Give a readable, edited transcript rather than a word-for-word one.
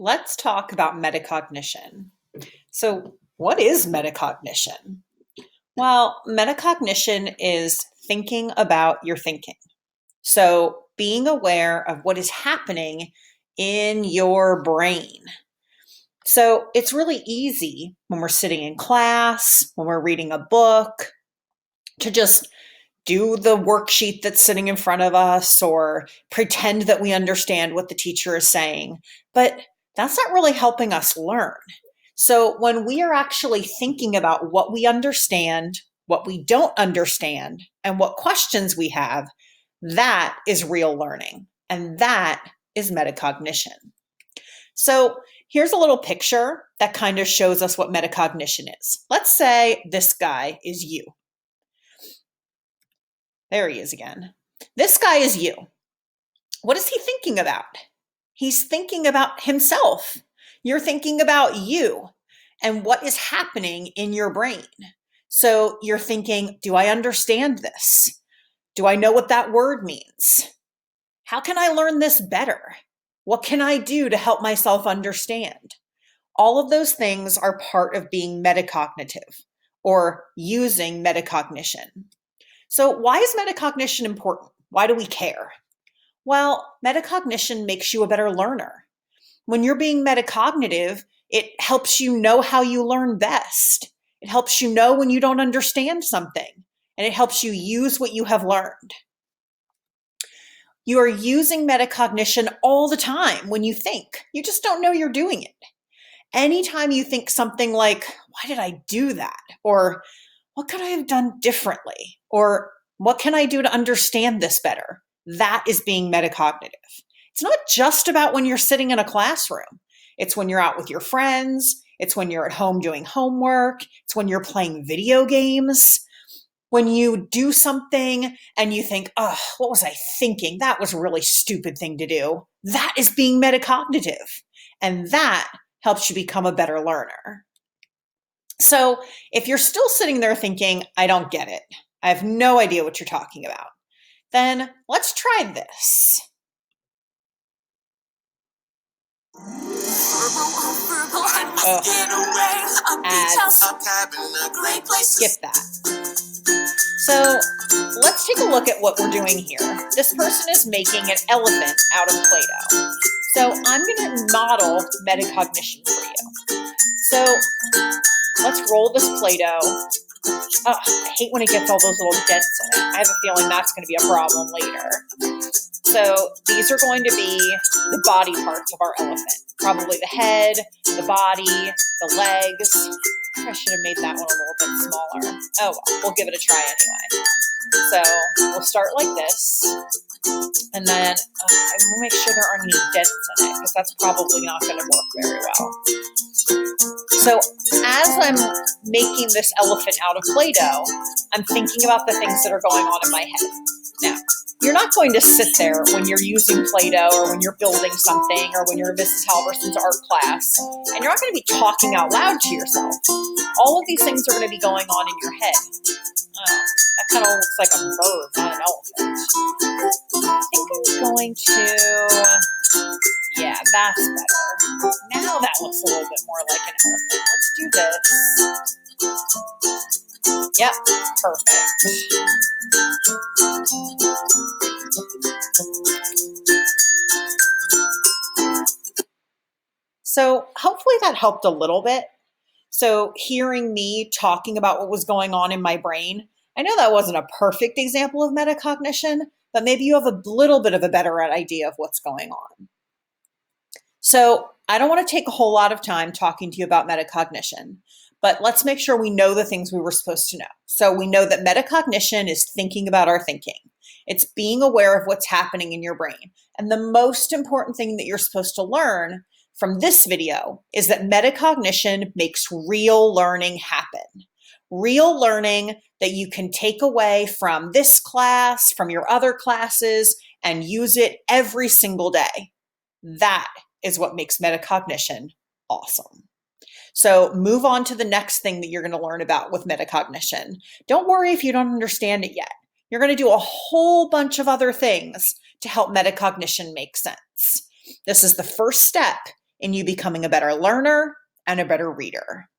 Let's talk about metacognition. So, what is metacognition? Well, metacognition is thinking about your thinking. So, being aware of what is happening in your brain. So, it's really easy when we're sitting in class, when we're reading a book, to just do the worksheet that's sitting in front of us or pretend that we understand what the teacher is saying. But that's not really helping us learn. So when we are actually thinking about what we understand, what we don't understand, and what questions we have, that is real learning. And that is metacognition. So here's a little picture that kind of shows us what metacognition is. Let's say this guy is you. There he is again. This guy is you. What is he thinking about? He's thinking about himself. You're thinking about you and what is happening in your brain. So you're thinking, do I understand this? Do I know what that word means? How can I learn this better? What can I do to help myself understand? All of those things are part of being metacognitive or using metacognition. So why is metacognition important? Why do we care? Well, metacognition makes you a better learner. When you're being metacognitive, it helps you know how you learn best. It helps you know when you don't understand something, and it helps you use what you have learned. You are using metacognition all the time when you think. You just don't know you're doing it. Anytime you think something like, why did I do that? Or what could I have done differently? Or what can I do to understand this better? That is being metacognitive. It's not just about when you're sitting in a classroom. It's when you're out with your friends. It's when you're at home doing homework. It's when you're playing video games. When you do something and you think, oh, what was I thinking? That was a really stupid thing to do. That is being metacognitive. And that helps you become a better learner. So if you're still sitting there thinking, I don't get it, I have no idea what you're talking about, then let's try this. Ads. Skip that. So let's take a look at what we're doing here. This person is making an elephant out of Play-Doh. So I'm going to model metacognition for you. So let's roll this Play-Doh. Oh, I hate when it gets all those little dents in it. I have a feeling that's going to be a problem later. So these are going to be the body parts of our elephant. Probably the head, the body, the legs. I should have made that one a little bit smaller. Oh well, we'll give it a try anyway. So we'll start like this. And then I will make sure there aren't any dents in it because that's probably not going to work very well. So as I'm making this elephant out of Play-Doh, I'm thinking about the things that are going on in my head. Now, you're not going to sit there when you're using Play-Doh or when you're building something or when you're in Mrs. Halverson's art class, and you're not going to be talking out loud to yourself. All of these things are going to be going on in your head. Oh, that kind of looks like a bird, not an elephant. I think I'm going to, yeah, that's better. Now that looks a little bit more like an elephant. Let's do this. Yep, perfect. So hopefully that helped a little bit. So hearing me talking about what was going on in my brain, I know that wasn't a perfect example of metacognition, but maybe you have a little bit of a better idea of what's going on. So I don't want to take a whole lot of time talking to you about metacognition, but let's make sure we know the things we were supposed to know. So we know that metacognition is thinking about our thinking. It's being aware of what's happening in your brain. And the most important thing that you're supposed to learn from this video is that metacognition makes real learning happen. Real learning that you can take away from this class, from your other classes, and use it every single day. That is what makes metacognition awesome. So move on to the next thing that you're going to learn about with metacognition. Don't worry if you don't understand it yet. You're going to do a whole bunch of other things to help metacognition make sense. This is the first step in you becoming a better learner and a better reader.